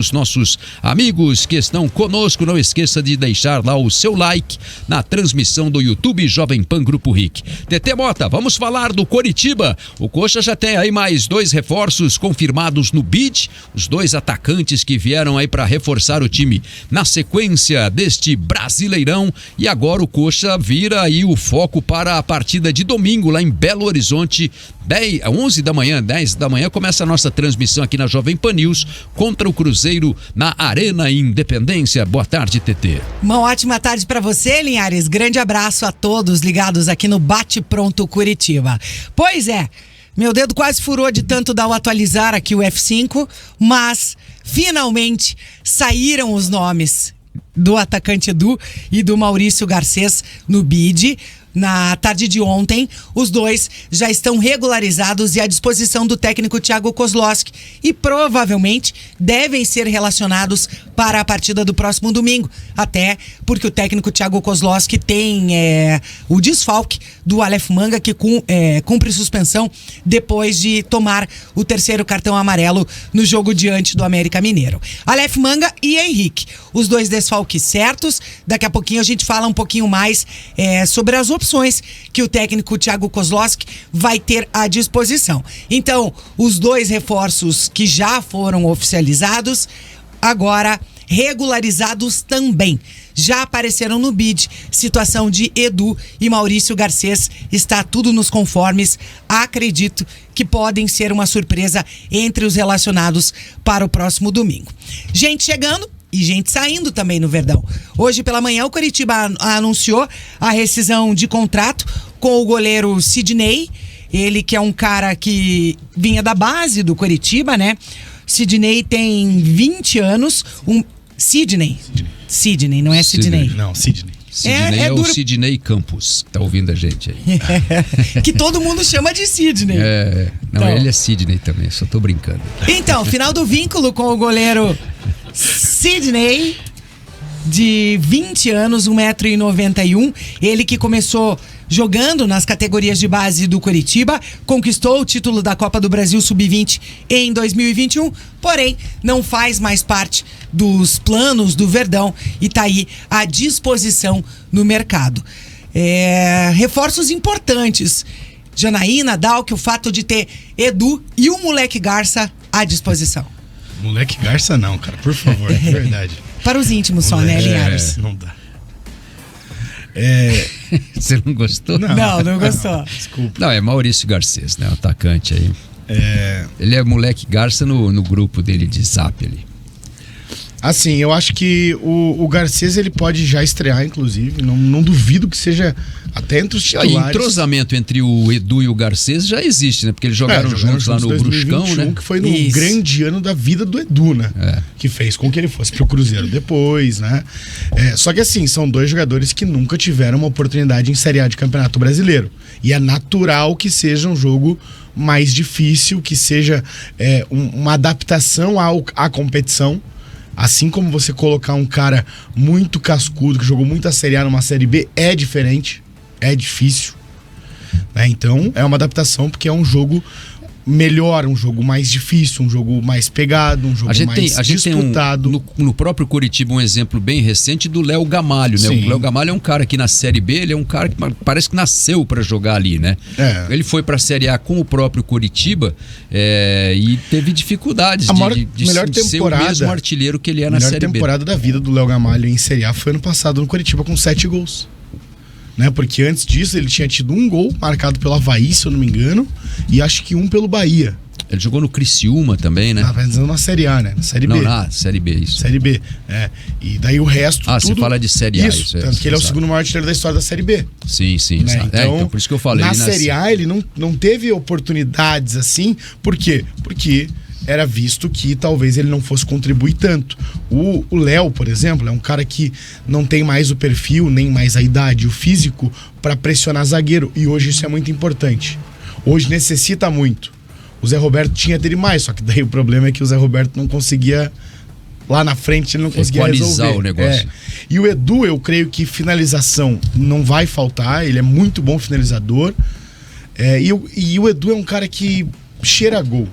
Os nossos amigos que estão conosco, não esqueça de deixar lá o seu like na transmissão do YouTube Jovem Pan Grupo RIC. TT Mota, vamos falar do Coritiba. O Coxa já tem aí mais 2 reforços confirmados no bid, os 2 atacantes que vieram aí para reforçar o time na sequência deste Brasileirão, e agora o Coxa vira aí o foco para a partida de domingo lá em Belo Horizonte, 11 da manhã, 10 da manhã, começa a nossa transmissão aqui na Jovem Pan News contra o Cruzeiro na Arena Independência. Boa tarde, TT. Uma ótima tarde para você, Linhares. Grande abraço a todos ligados aqui no Bate Pronto Curitiba. Pois é, meu dedo quase furou de tanto dar o atualizar aqui o F5, mas finalmente saíram os nomes do atacante Edu e do Maurício Garcês no bid. Na tarde de ontem, os 2 já estão regularizados e à disposição do técnico Thiago Kozlowski e provavelmente devem ser relacionados para a partida do próximo domingo, até porque o técnico Thiago Kozlowski tem o desfalque do Aleph Manga, que cumpre suspensão depois de tomar o 3º cartão amarelo no jogo diante do América Mineiro. Aleph Manga e Henrique, os 2 desfalques certos. Daqui a pouquinho a gente fala um pouquinho mais sobre as opções que o técnico Thiago Kozlowski vai ter à disposição. Então, os 2 reforços que já foram oficializados, agora regularizados também, já apareceram no bid. Situação de Edu e Maurício Garcês, está tudo nos conformes. Acredito que podem ser uma surpresa entre os relacionados para o próximo domingo. Gente chegando e gente saindo também no Verdão. Hoje pela manhã o Coritiba anunciou a rescisão de contrato com o goleiro Sidney, ele que é um cara que vinha da base do Coritiba, né? Sidney tem 20 anos, Sidney, não é Sidney. Não, Sidney. Sidney é o Sidney Campos, tá ouvindo a gente aí. Que todo mundo chama de Sidney. Não, ele é Sidney também, só tô brincando. Então, final do vínculo com o goleiro Sidney, de 20 anos, 1,91 m, ele que começou jogando nas categorias de base do Coritiba, conquistou o título da Copa do Brasil Sub-20 em 2021, porém não faz mais parte dos planos do Verdão e está aí à disposição no mercado. Reforços importantes, Janaína, Dalk, o fato de ter Edu e o moleque Garça à disposição. Moleque Garça não, cara, por favor, é verdade. Para os íntimos só, né, Linhares? Não dá. Você não gostou? Não gostou. Desculpa. Não, é Maurício Garcês, né? O atacante aí. Ele é moleque Garça no grupo dele de Zap ali. Assim, eu acho que o Garcês ele pode já estrear, inclusive. Não duvido que seja até entre os titulares. O entrosamento entre o Edu e o Garcês já existe, né? Porque eles jogaram juntos lá no Bruscão, né? Que foi no grande ano da vida do Edu, né? Que fez com que ele fosse pro Cruzeiro depois, né? Só que assim, são 2 jogadores que nunca tiveram uma oportunidade em Série A de Campeonato Brasileiro. E é natural que seja um jogo mais difícil, que seja uma adaptação à competição. Assim como você colocar um cara muito cascudo, que jogou muita Série A numa Série B, é diferente, é difícil, né? Então é uma adaptação, porque é um jogo melhor, um jogo mais difícil, um jogo mais pegado, um jogo mais disputado. Tem no próprio Coritiba um exemplo bem recente do Léo Gamalho, né? Sim. O Léo Gamalho é um cara que na Série B, ele é um cara que parece que nasceu para jogar ali, né? Ele foi para a Série A com o próprio Coritiba e teve dificuldades de ser o mesmo artilheiro que ele é na Série B. A melhor temporada da vida do Léo Gamalho em Série A foi ano passado no Coritiba com 7 gols. Né? Porque antes disso ele tinha tido 1 gol marcado pelo Avaí, se eu não me engano, e acho que 1 pelo Bahia. Ele jogou no Criciúma também, né? Mas na Série A, né? Na Série B. Não, na Série B, isso. Série B, E daí o resto tudo... você fala de Série A. Isso, tanto que ele é o segundo maior artilheiro da história da Série B. Sim, né? Então por isso que eu falei. Na Série A ele não teve oportunidades assim, por quê? Porque era visto que talvez ele não fosse contribuir tanto. O Léo, por exemplo, é um cara que não tem mais o perfil, nem mais a idade, o físico para pressionar zagueiro, e hoje isso é muito importante. Hoje necessita muito. O Zé Roberto tinha dele mais, só que daí o problema é que o Zé Roberto não conseguia, lá na frente ele não conseguia resolver o negócio. E o Edu, eu creio que finalização não vai faltar, ele é muito bom finalizador. E o Edu é um cara que cheira gol.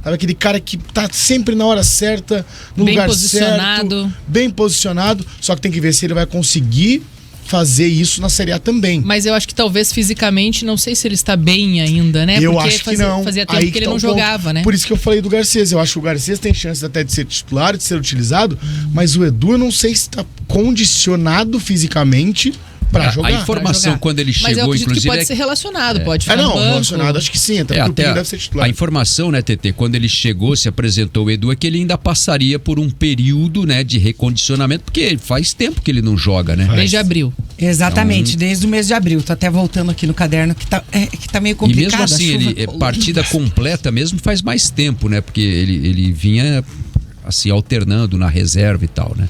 Sabe, aquele cara que tá sempre na hora certa, no Bem lugar posicionado. certo, bem posicionado, só que tem que ver se ele vai conseguir fazer isso na Série A também. Mas eu acho que talvez fisicamente, não sei se ele está bem ainda, né? Eu Porque acho que não. Fazia tempo Aí que ele tá não o ponto. jogava, né? Por isso que eu falei do Garcês. Eu acho que o Garcês tem chances até de ser titular, de ser utilizado, mas o Edu eu não sei se está condicionado fisicamente para jogar. A informação quando ele Mas eu chegou, acredito que inclusive... pode ser relacionado, pode ficar não, no banco. relacionado acho que sim, até porque o Pinho deve ser titular. A informação, né, TT, quando ele chegou, se apresentou o Edu, é que ele ainda passaria por um período, né, de recondicionamento, porque faz tempo que ele não joga, né? Desde abril. Exatamente, desde o mês de abril. Tô até voltando aqui no caderno que tá meio E complicado. mesmo assim, a chuva ele colou. partida completa mesmo faz mais tempo, né? Porque ele vinha assim alternando na reserva e tal, né?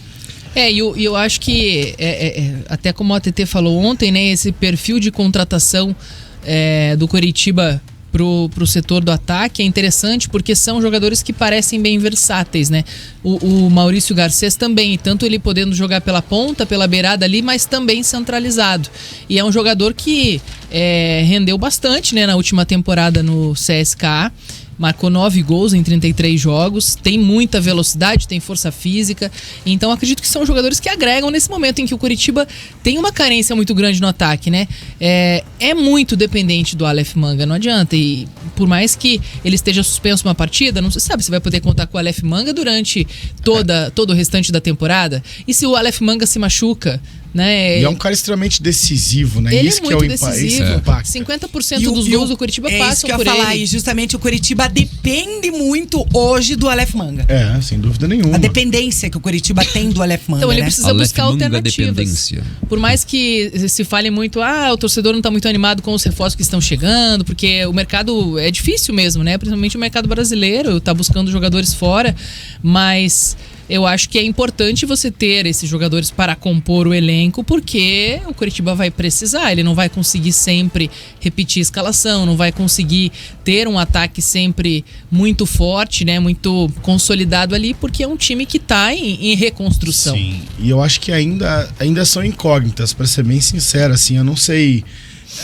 E eu acho que, até como a TT falou ontem, né, esse perfil de contratação do Coritiba pro setor do ataque é interessante porque são jogadores que parecem bem versáteis, né? O Maurício Garcês também, tanto ele podendo jogar pela ponta, pela beirada ali, mas também centralizado. E é um jogador que rendeu bastante, né, na última temporada no CSKA. Marcou 9 gols em 33 jogos, tem muita velocidade, tem força física. Então acredito que são jogadores que agregam nesse momento em que o Coritiba tem uma carência muito grande no ataque, né? É muito dependente do Aleph Manga, não adianta. E por mais que ele esteja suspenso uma partida, não se sabe se vai poder contar com o Aleph Manga durante todo o restante da temporada. E se o Aleph Manga se machuca, né? E é um cara extremamente decisivo, né? Ele isso é que muito é o decisivo. impacto. 50% dos gols do Coritiba passam isso que eu por ia falar, ele. e justamente o Coritiba depende muito hoje do Aleph Manga. Sem dúvida nenhuma. A dependência que o Coritiba tem do Aleph Manga, Então ele né? precisa Aleph buscar Manga alternativas. dependência. Por mais que se fale muito, o torcedor não está muito animado com os reforços que estão chegando, porque o mercado é difícil mesmo, né? Principalmente o mercado brasileiro, tá buscando jogadores fora, mas eu acho que é importante você ter esses jogadores para compor o elenco, porque o Coritiba vai precisar, ele não vai conseguir sempre repetir a escalação, não vai conseguir ter um ataque sempre muito forte, né, muito consolidado ali, porque é um time que está em reconstrução. Sim, e eu acho que ainda são incógnitas, para ser bem sincero, assim, eu não sei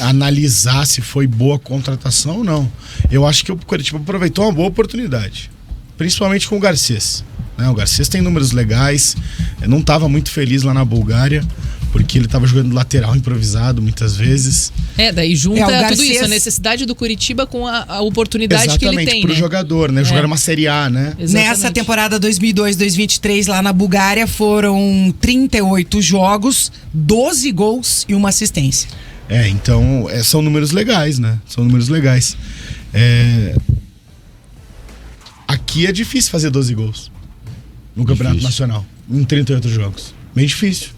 analisar se foi boa a contratação ou não. Eu acho que o Coritiba aproveitou uma boa oportunidade, principalmente com o Garcês. O Garcês tem números legais. Eu não estava muito feliz lá na Bulgária, porque ele estava jogando lateral improvisado muitas vezes. Daí junta o Garcês... tudo isso, a necessidade do Coritiba com a oportunidade que ele tem, pro né? jogador, né? Jogar uma Série A, né? Exatamente. Nessa temporada 2022-2023, lá na Bulgária, foram 38 jogos, 12 gols e uma assistência. Então, são números legais, né? São números legais. Aqui é difícil fazer 12 gols no Campeonato Nacional, em 38 jogos. Bem difícil.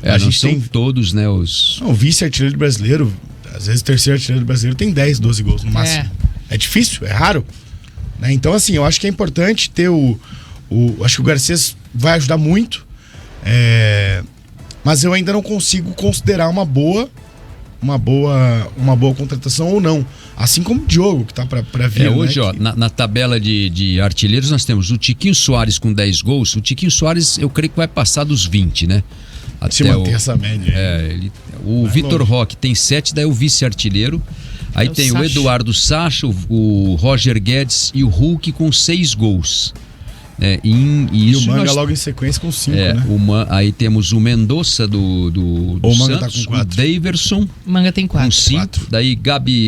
A gente são todos, né, o vice-artilheiro brasileiro, às vezes o terceiro artilheiro brasileiro tem 10, 12 gols no máximo. É difícil, é raro. Né? Então, assim, eu acho que é importante ter acho que o Garcês vai ajudar muito, mas eu ainda não consigo considerar uma boa contratação ou não. Assim como o Diogo, que tá pra vir. Hoje, né, na tabela de artilheiros, nós temos o Tiquinho Soares com 10 gols. O Tiquinho Soares, eu creio que vai passar dos 20, né? Se manter essa média. O Vitor Roque tem 7, daí o vice-artilheiro. Aí tem o Eduardo Sacha, o Roger Guedes e o Hulk com 6 gols. E o Manga logo em sequência com 5, né? Aí temos o Mendonça do Santos, tá com 4. o Daverson O Manga tem 4. com 5, daí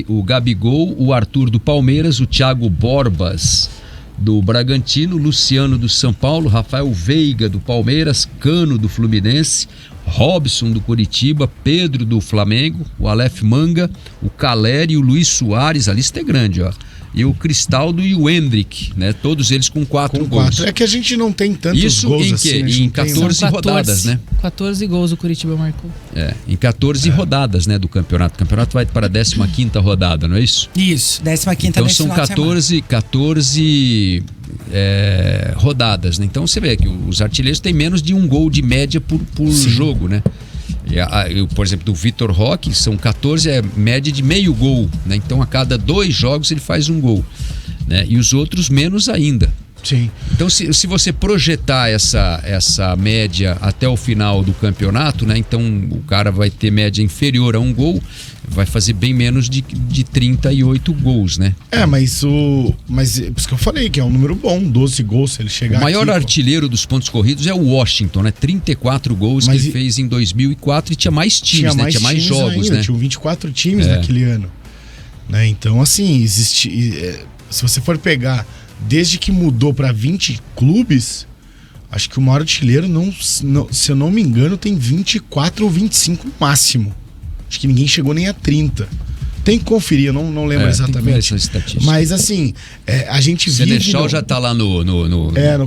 o Gabigol, o Arthur do Palmeiras, o Thiago Borbas do Bragantino, Luciano do São Paulo, Rafael Veiga do Palmeiras, Cano do Fluminense, Robson do Coritiba, Pedro do Flamengo, o Aleph Manga, o Caleri e o Luiz Soares, a lista é grande, e o Cristaldo e o Hendrick, né? Todos eles com 4 gols. É que a gente não tem tantos Isso gols em assim. Em 14 rodadas, né? 14 gols o Coritiba marcou. Em 14 rodadas, né, do campeonato. O campeonato vai para a 15ª rodada, não é isso? Isso, 15ª Então nesse são final de 14 rodadas, né? Então você vê que os artilheiros têm menos de 1 gol de média por jogo, né? Por exemplo, do Vitor Roque, são 14, média de meio gol, né? Então a cada 2 jogos ele faz 1 gol, né? E os outros menos ainda. Sim. Então, se você projetar essa média até o final do campeonato, né? Então o cara vai ter média inferior a um gol, vai fazer bem menos de 38 gols, né? Mas por isso que eu falei que é um número bom, 12 gols se ele chegar O maior aqui, artilheiro dos pontos corridos é o Washington, né? 34 gols que ele fez em 2004 e tinha mais times, né? Tinha mais jogos, ainda, né? Tinha 24 times naquele ano. Né? Então, assim, se você for pegar desde que mudou para 20 clubes, acho que o maior artilheiro, se eu não me engano, tem 24 ou 25 no máximo. Acho que ninguém chegou nem a 30. Tem que conferir, eu não lembro exatamente. Mas assim, a gente vive... O Senechal já tá lá no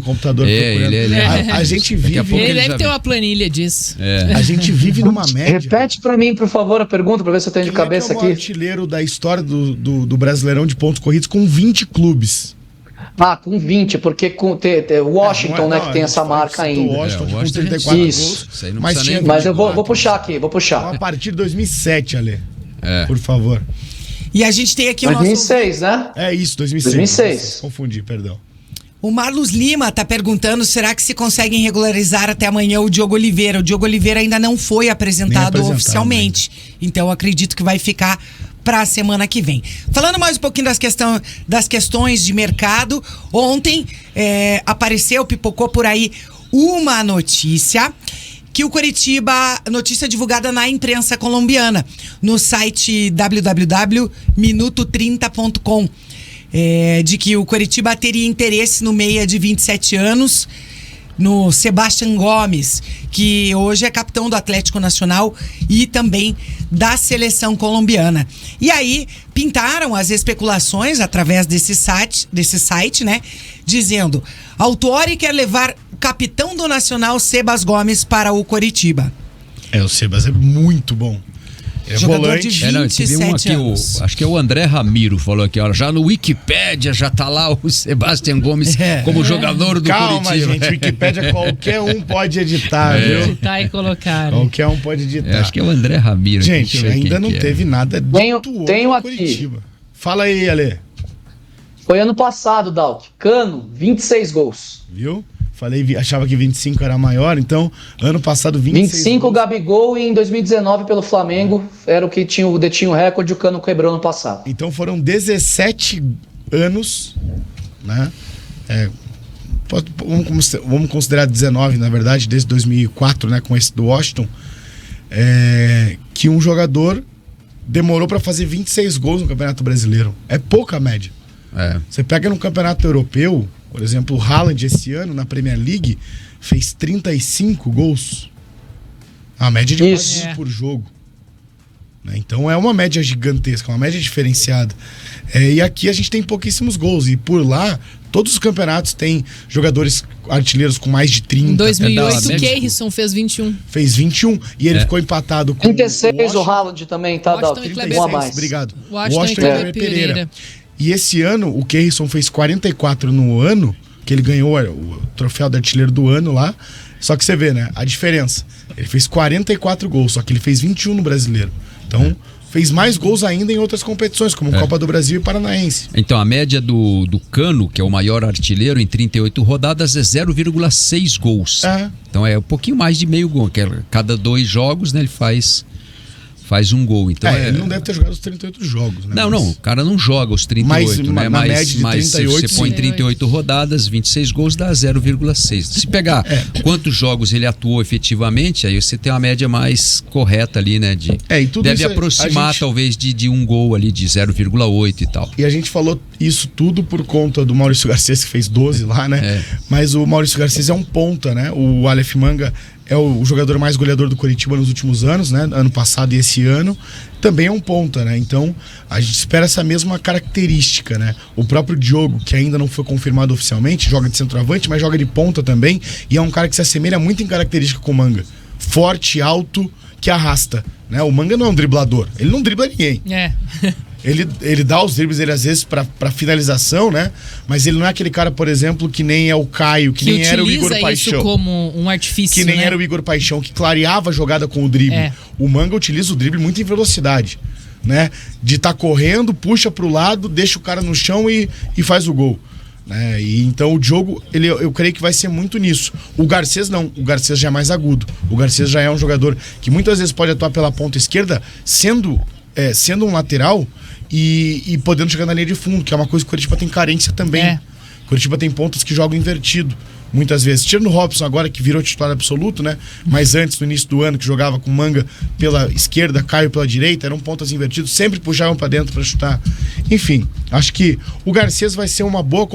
computador procurando. A gente vive... Ele deve ter uma planilha disso. A gente vive numa média... Repete pra mim, por favor, a pergunta, pra ver se eu tenho de cabeça aqui. Quem é o artilheiro da história do Brasileirão de pontos corridos com 20 clubes? Com 20, porque com Washington, que tem essa marca ainda. Washington com 34 gols. Mas eu vou puxar aqui, Então, a partir de 2007, Ale. Por favor. E a gente tem aqui 2006, né? É isso, 2006. Confundi, perdão. O Marlos Lima tá perguntando, será que se conseguem regularizar até amanhã o Diogo Oliveira? O Diogo Oliveira ainda não foi apresentado oficialmente. Então eu acredito que vai ficar para a semana que vem. Falando mais um pouquinho das questões de mercado, ontem pipocou por aí uma notícia que o Coritiba, notícia divulgada na imprensa colombiana, no site www.minuto30.com, de que o Coritiba teria interesse no meia de 27 anos, no Sebastián Gómez, que hoje é capitão do Atlético Nacional e também da seleção colombiana. E aí pintaram as especulações através desse site, né? Dizendo: Autuori quer levar o capitão do Nacional, Sebas Gómez, para o Coritiba. O Sebas é muito bom. É jogador volante. de 27 anos. Acho que é o André Ramiro falou aqui, ó, já no Wikipédia já tá lá o Sebastián Gómez como jogador do Coritiba. Calma, gente, Wikipédia qualquer um pode editar, viu? Editar e colocar. Qualquer um pode editar. Acho que é o André Ramiro. Gente, ainda não teve nada tenho aqui. Coritiba. Fala aí, Ale. Foi ano passado, Dalk. Cano, 26 gols. Viu? Falei, achava que 25 era maior, então ano passado 26 25 gols. Gabigol, e em 2019 pelo Flamengo era o que detinha o recorde, o Cano quebrou no passado. Então foram 17 anos, né? Vamos considerar 19, na verdade, desde 2004, né, com esse do Washington, que um jogador demorou para fazer 26 gols no Campeonato Brasileiro. É pouca média. Você pega no Campeonato Europeu, por exemplo, o Haaland esse ano na Premier League fez 35 gols. A média de quase por jogo. Então é uma média gigantesca, uma média diferenciada. E aqui a gente tem pouquíssimos gols. E por lá, todos os campeonatos têm jogadores artilheiros com mais de 30. Em 2008, o Keirson fez 21. Fez 21 e ele ficou empatado com 36 o Haaland também, tá, Dal? 36, a mais. Obrigado. Washington e Kleber Pereira. E esse ano, o Keirson fez 44 no ano, que ele ganhou o troféu de artilheiro do ano lá. Só que você vê, né, a diferença. Ele fez 44 gols, só que ele fez 21 no Brasileiro. Então, fez mais gols ainda em outras competições, como Copa do Brasil e Paranaense. Então, a média do Cano, que é o maior artilheiro, em 38 rodadas é 0,6 gols. Então é um pouquinho mais de meio gol. Cada 2 jogos, né, ele faz um gol. Então ele não deve ter jogado os 38 jogos, né? Não, o cara não joga os 38, né? Mas se você põe 38 rodadas, 26 gols, dá 0,6. Se pegar quantos jogos ele atuou efetivamente, aí você tem uma média mais correta ali, né? E tudo deve isso aproximar, talvez, de um gol ali, de 0,8 e tal. E a gente falou isso tudo por conta do Maurício Garcês, que fez 12 lá, né? Mas o Maurício Garcês é um ponta, né? O Aleph Manga é o jogador mais goleador do Coritiba nos últimos anos, né? Ano passado e esse ano. Também é um ponta, né? Então, a gente espera essa mesma característica, né? O próprio Diogo, que ainda não foi confirmado oficialmente, joga de centroavante, mas joga de ponta também. E é um cara que se assemelha muito em característica com o Manga. Forte, alto, que arrasta, né? O Manga não é um driblador. Ele não dribla ninguém. Ele dá os dribles, ele às vezes pra finalização, né? Mas ele não é aquele cara, por exemplo, que nem é o Caio, que nem era o Igor Paixão. Isso como um artifício, que nem era o Igor Paixão, que clareava a jogada com o drible. O Manga utiliza o drible muito em velocidade, né? De estar correndo, puxa pro lado, deixa o cara no chão e faz o gol. né? E então o Diogo, eu creio que vai ser muito nisso. O Garcês não, o Garcês já é mais agudo. O Garcês já é um jogador que muitas vezes pode atuar pela ponta esquerda, sendo um lateral e podendo chegar na linha de fundo, que é uma coisa que o Coritiba tem carência também. O Coritiba tem pontas que jogam invertido. Muitas vezes, tirando o Robson agora, que virou titular absoluto, né? Mas antes, no início do ano, que jogava com Manga pela esquerda, Caio pela direita, eram pontas invertidos, sempre puxavam pra dentro pra chutar. Enfim, acho que o Garcês vai ser uma boa